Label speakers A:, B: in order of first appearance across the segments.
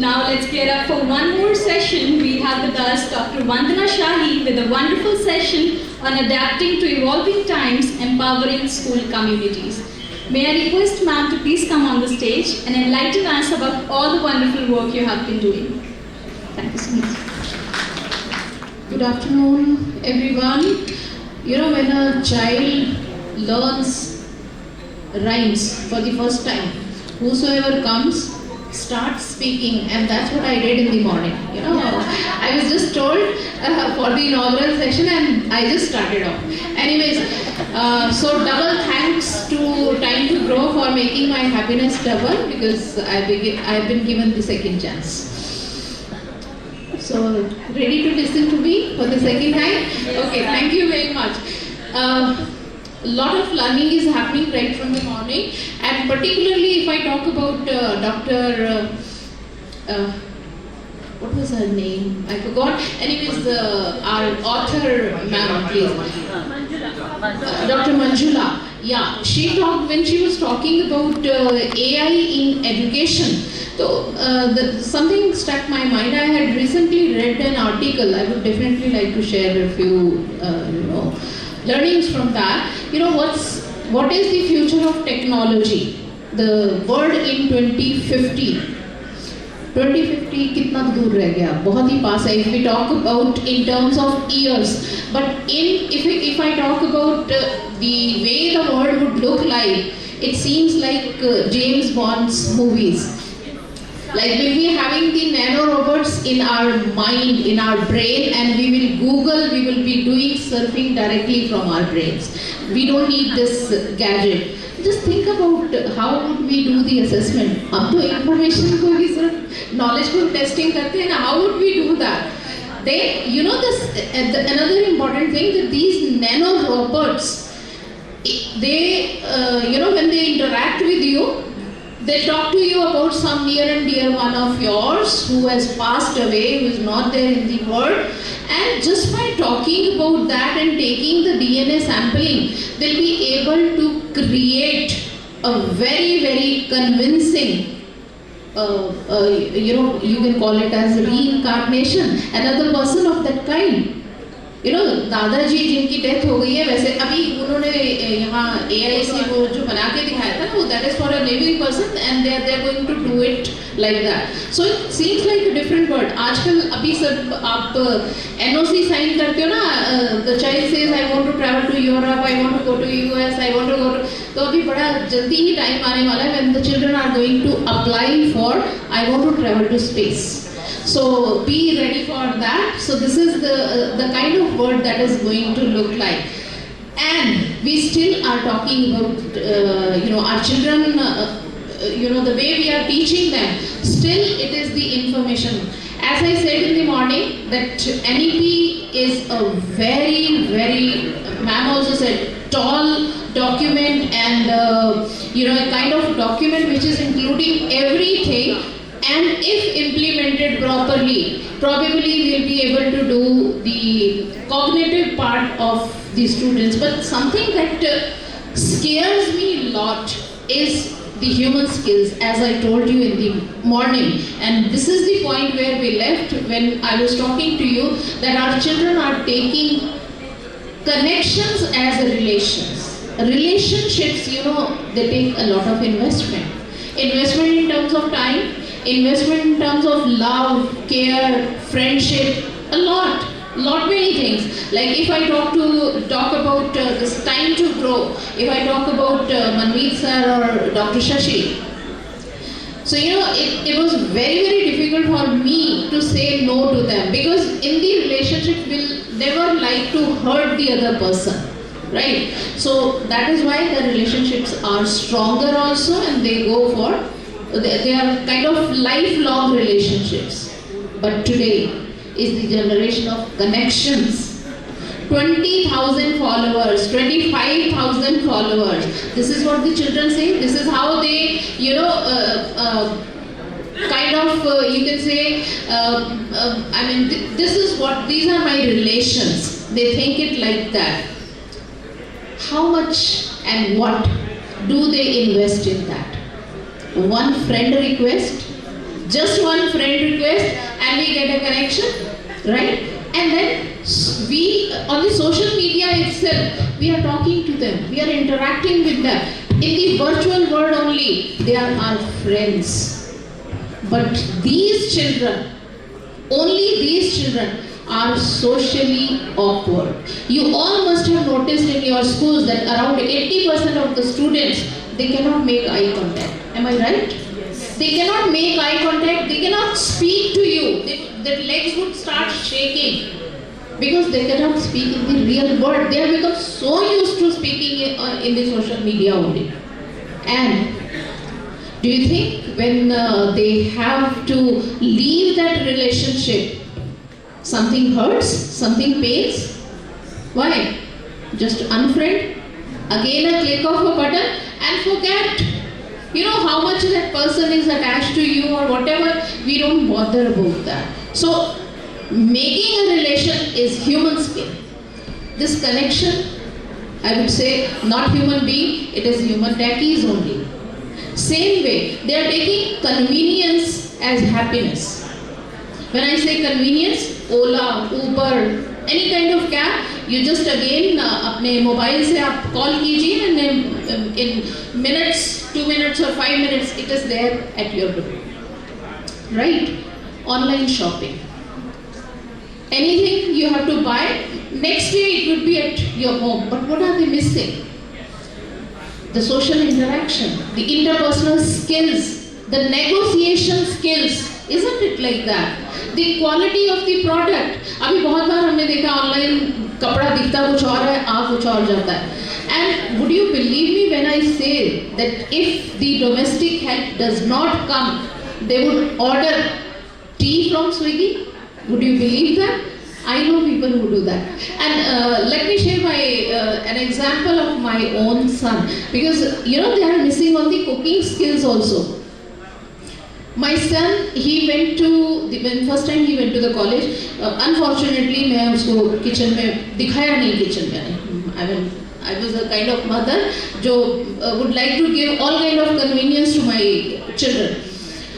A: Now let's get up for one more session. We have with us Dr. Vandana Shahi with a wonderful session on adapting to evolving times, empowering school communities. May I request ma'am to please come on the stage and enlighten us about all the wonderful work you have been doing. Thank you so much.
B: Good afternoon, everyone. You know, when a child learns rhymes for the first time, whosoever comes starts speaking, and that's what I did in the morning. You know, I was just told for the inaugural session, and I just started off. Anyways, so double thanks to Time to Grow for making my happiness double, because I've been given the second chance. So, ready to listen to me for the second time? Okay, thank you very much. A lot of learning is happening right from the morning, and particularly if I talk about Dr. What was her name? I forgot. Anyways, our author, ma'am, please. Dr. Manjula. Yeah, she talked when she was talking about AI in education. So something struck my mind. I had recently read an article. I would definitely like to share a few, learnings from that. You know, what is the future of technology? The world in 2050. 2050 कितना दूर रह गया? बहुत ही पास है. If we talk about in terms of years, but if I talk about the way the world would look like, it seems like James Bond's movies. Like we'll be having the nano robots in our mind, in our brain, and we will Google, we will be doing surfing directly from our brains. We don't need this gadget. Just think about how would we do the assessment. हम तो information को ही सिर्फ knowledge को testing करते हैं ना. How would we do that? They, you know, another important thing that these nano robots, they, when they interact with you, they talk to you about some near and dear one of yours who has passed away, who is not there in the world, and just by talking about that and taking the DNA sampling, they'll be able to create a very, very convincing, you can call it as reincarnation, another person of that kind. You know, दादाजी जिनकी death हो गई है, वैसे अभी उन्होंने यहाँ AI से वो जो बना के दिखाया था ना, वो that is for a living person and they are going to do it like that. So it seems like a different world. आजकल अभी सब आप NOC साइन करते हो ना, the child says I want to travel to Europe, I want to go to US, I want to go to, तो अभी बड़ा जल्दी ही टाइम आने वाला है when the children are going to apply for I want to travel to space. So be ready for that. So this is the kind of world that is going to look like. And we still are talking about, our children, the way we are teaching them, still it is the information. As I said in the morning, that NEP is a very, very, ma'am also said, tall document and, a kind of document which is including everything. And if implemented properly, probably we'll be able to do the cognitive part of the students. But something that scares me a lot is the human skills, as I told you in the morning. And this is the point where we left when I was talking to you, that our children are taking connections as relations. Relationships, they take a lot of investment. Investment in terms of time, investment in terms of love, care, friendship, a lot many things. Like if I talk about this Time to Grow, if I talk about Manmeet sir or Dr. Shashi, so it was very, very difficult for me to say no to them, because in the relationship we'll never like to hurt the other person. Right? So that is why the relationships are stronger also, and they are kind of lifelong relationships. But today is the generation of connections. 20,000 followers, 25,000 followers. This is what the children say. This is how they, you can say, these are my relations. They think it like that. How much and what do they invest in that? One friend request, Just one friend request and we get a connection, right? And then we, on the social media itself, we are talking to them, we are interacting with them. In the virtual world only, they are our friends. But these children, only these children are socially awkward. You all must have noticed in your schools that around 80% of the students, they cannot make eye contact. Am I right? Yes. They cannot make eye contact, they cannot speak to you. Their legs would start shaking because they cannot speak in the real world. They have become so used to speaking in the social media only. And do you think when they have to leave that relationship, something hurts, something pains? Why? Just unfriend, again a click of a button and forget. You know how much that person is attached to you or whatever, we don't bother about that. So, making a relation is human skill. This connection, I would say, not human being, it is human techies only. Same way, they are taking convenience as happiness. When I say convenience, Ola, Uber, any kind of cab, you just again अपने mobile से आप call कीजिए and in minutes, 2 minutes or 5 minutes, it is there at your door. Right? Online shopping. Anything you have to buy, next day it would be at your home. But what are they missing? The social interaction, the interpersonal skills, the negotiation skills. Isn't it like that? The quality of the product. अभी बहुत बार हमने देखा online कपड़ा दिखता कुछ और है, आ कुछ और जाता है. And would you believe me when I say that if the domestic help does not come, they would order tea from Swiggy? Would you believe that? I know people who do that. And let me share an example of my own son, because you know they are missing on the cooking skills also. My son, he went to when first time he went to the college. Unfortunately, मैं उसको kitchen में दिखाया नहीं kitchen में. I was a kind of mother जो would like to give all kind of convenience to my children.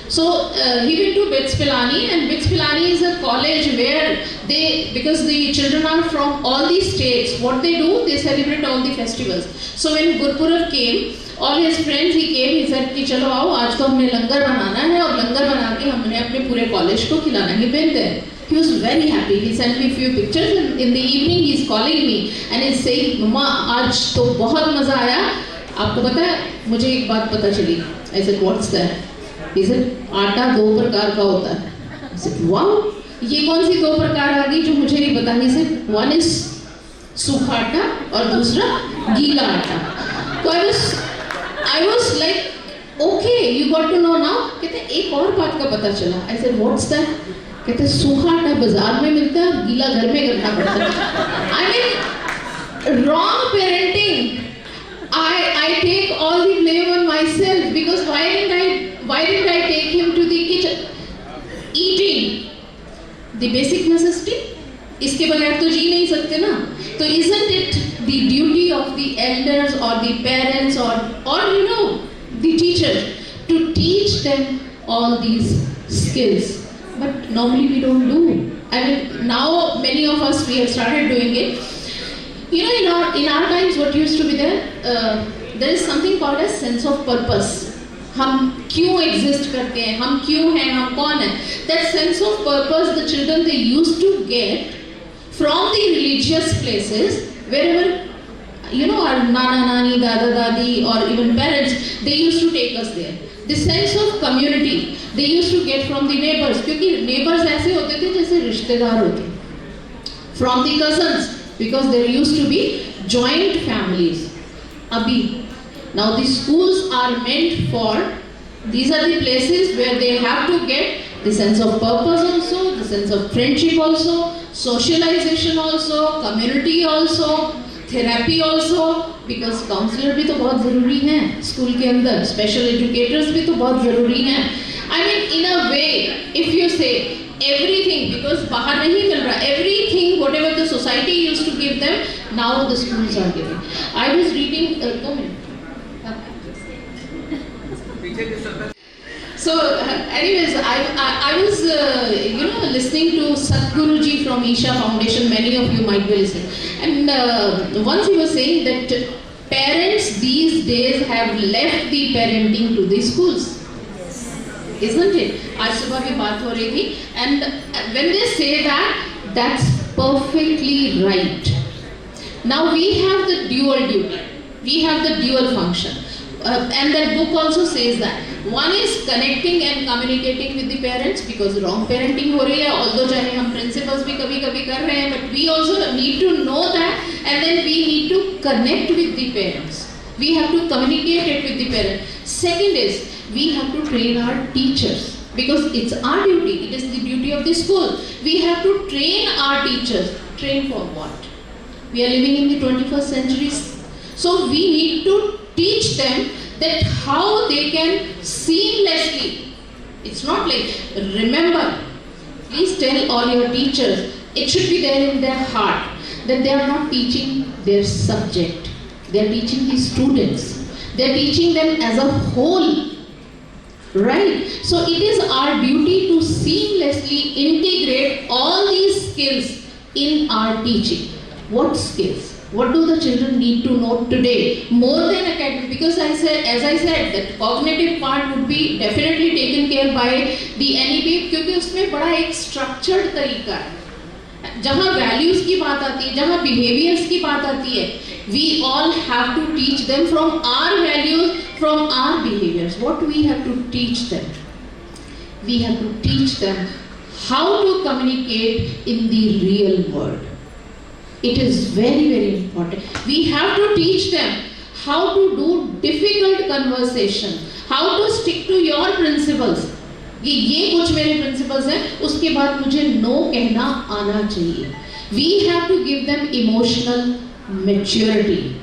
B: So he went to BITS Pilani, and BITS Pilani is a college where because the children are from all these states, what they do, they celebrate all the festivals. So when Gurpurav came, all his friends, he came, he said कि चलो आओ आज तो हमने लंगर बनाना है और लंगर बना के हमने अपने पूरे कॉलेज को खिलाना है. He went there. He was very happy. He sent me a few pictures, and in the evening he is calling me and he is saying, "Mama, आज तो बहुत मजा आया. आपको पता है मुझे एक बात पता चली." I said, "What's that?" He said, "आटा 2 प्रकार का होता है." I said, "Wow, ये कौन सी 2 प्रकार आ गई जो मुझे नहीं पता?" He said, "One is सूखा आटा और दूसरा गीला आटा." तो I was like, "Okay, you got to know now." कहते एक और बात का पता चला. I said, "What's that?" कहते सूखा आटा बाजार में मिलता है, गीला घर में करना पड़ता है. I mean, wrong parenting. I take all the blame on myself, because why didn't I take him to the kitchen? Eating, the basic necessity. इसके बगैर तो जी नहीं सकते ना. तो isn't it the duty of the elders or the parents or you know the teachers to teach them all these skills? But normally we don't do. I mean, now many of us, we have started doing it. You know, in our times, what used to be there? There is something called as sense of purpose. हम क्यों exist करते हैं? हम क्यों हैं? हम कौन हैं? That sense of purpose, the children, they used to get from the religious places, wherever, you know, our nana, nani, dada, dadi, or even parents, they used to take us there. The sense of community, they used to get from the neighbors, क्योंकि neighbors ऐसे होते थे जैसे रिश्तेदार होते. From the cousins, because there used to be joint families. Abhi, now the schools are meant for, these are the places where they have to get the sense of purpose also, the sense of friendship also, socialization also, community also, therapy also, because counselor भी तो बहुत ज़रूरी हैं school के अंदर, special educators भी तो बहुत ज़रूरी हैं. I mean, in a way, if you say everything, because बाहर नहीं मिल रहा, everything, whatever the society used to give them, now the schools are giving. I was reading, 2 minutes. So, anyways, I was listening to Sadhguru ji from Isha Foundation. Many of you might be listening, and once he was saying that parents these days have left the parenting to the schools, isn't it? आज सुबह भी बात हो रही थी, and when they say that, that's perfectly right. Now we have the dual duty, we have the dual function. And that book also says that one is connecting and communicating with the parents, because wrong parenting हो रही है, although चाहे हम principals भी कभी कभी कर रहे हैं, but we also need to know that, and then we need to connect with the parents. We have to communicate it with the parents. Second is we have to train our teachers, because it's our duty. It is the duty of the school. We have to train our teachers. Train for what? We are living in the 21st century, so we need to teach them that how they can seamlessly. It's not like, remember, please tell all your teachers, it should be there in their heart that they are not teaching their subject, they are teaching the students, they are teaching them as a whole, right? So it is our duty to seamlessly integrate all these skills in our teaching. What skills? What do the children need to know today more than academic? Because as I said, that cognitive part would be definitely taken care by the NEP, क्योंकि उसमें बड़ा एक structured तरीका है. जहाँ values की बात आती है, जहाँ behaviors की बात आती है, we all have to teach them from our values, from our behaviors. What we have to teach them? We have to teach them how to communicate in the real world. It is very, very important. We have to teach them how to do difficult conversation, how to stick to your principles. ये कुछ मेरे principles हैं, उसके बाद मुझे no कहना आना चाहिए. We have to give them emotional maturity.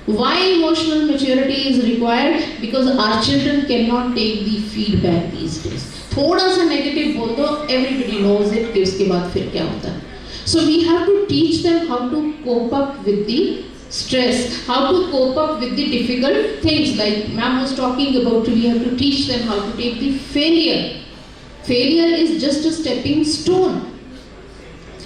B: Why emotional maturity is required? Because our children cannot take the feedback these days. थोड़ा सा negative बोल दो, everybody knows it कि उसके बाद फिर क्या होता है. So we have to teach them how to cope up with the stress, how to cope up with the difficult things. Like ma'am was talking about, we have to teach them how to take the failure. Failure is just a stepping stone.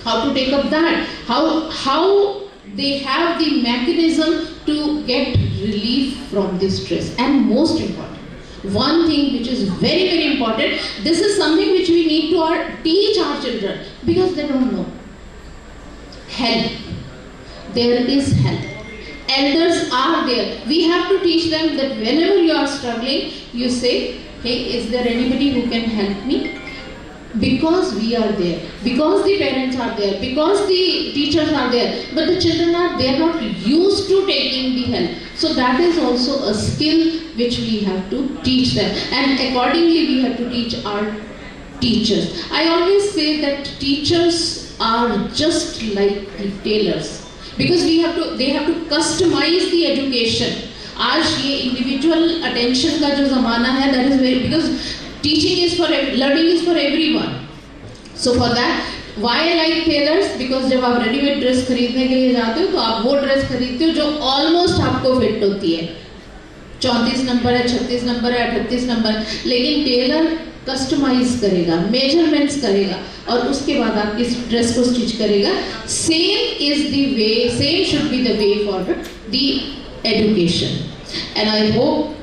B: How to take up that. How they have the mechanism to get relief from the stress. And most important, one thing which is very, very important, this is something which we need to teach our children, because they don't know. Help. There is help. Elders are there. We have to teach them that whenever you are struggling, you say, hey, is there anybody who can help me? Because we are there, because the parents are there, because the teachers are there, but the children they are not used to taking the help. So that is also a skill which we have to teach them, and accordingly we have to teach our teachers. I always say that teachers are just like retailers, because they have to customize the education. आज ये individual attention का जो ज़माना है, that is very, because teaching is for learning is for everyone. So for that, why I like tailors? Because जब आप ready-made dress खरीदने के लिए जाते हो, तो आप वो dress खरीदते हो जो almost आपको fit होती है. 34 नंबर है, 36 नंबर है, 38 नंबर, लेकिन टेलर कस्टमाइज करेगा, मेजरमेंट्स करेगा, और उसके बाद आपकी ड्रेस को स्टिच करेगा. Same is the way, same should be the way for the education. And I hope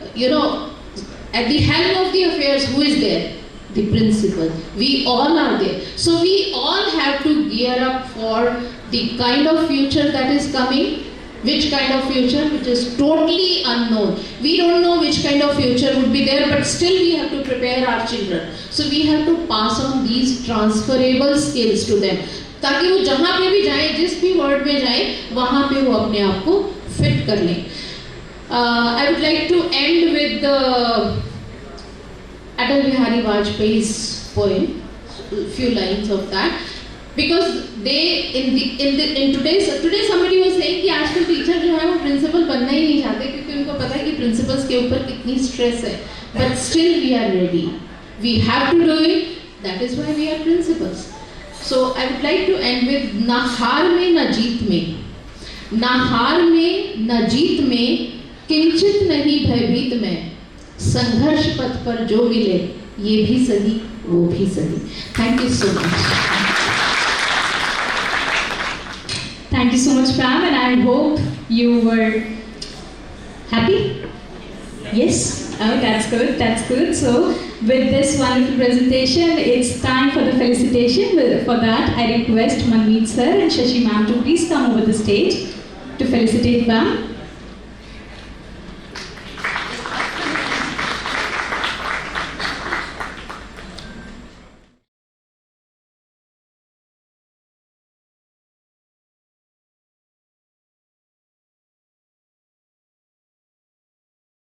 B: at the helm of the affairs, who is there? The principal. We all are there. So we all have to gear up for the kind of future that is coming. Which kind of future? Which is totally unknown. We don't know which kind of future would be there, but still we have to prepare our children. So we have to pass on these transferable skills to them, ताकि वो जहाँ पे भी जाए, जिस भी word में जाए, वहाँ पे वो अपने आप को फिट कर लें. I would like to end with the Atal Bihari Vajpayee's poem, few lines of that. Because they in today somebody was saying कि आजकल टीचर जो है वो प्रिंसिपल बनना ही नहीं चाहते, क्योंकि उनको पता है कि प्रिंसिपल्स के ऊपर कितनी स्ट्रेस है. But still we are ready. We have to do it. That is why we are principals. So I would like to end with ना हार में ना जीत में, ना हार में ना जीत में, किंचित नहीं भयभीत में, संघर्ष पथ पर जो मिले ये भी सही, वो भी सही. Thank you so much.
A: Thank you so much, Pam, and I hope you were happy. Yes? Oh, that's good, that's good. So, with this wonderful presentation, it's time for the felicitation. For that, I request Manmeet sir and Shashi ma'am to please come over the stage to felicitate Pam.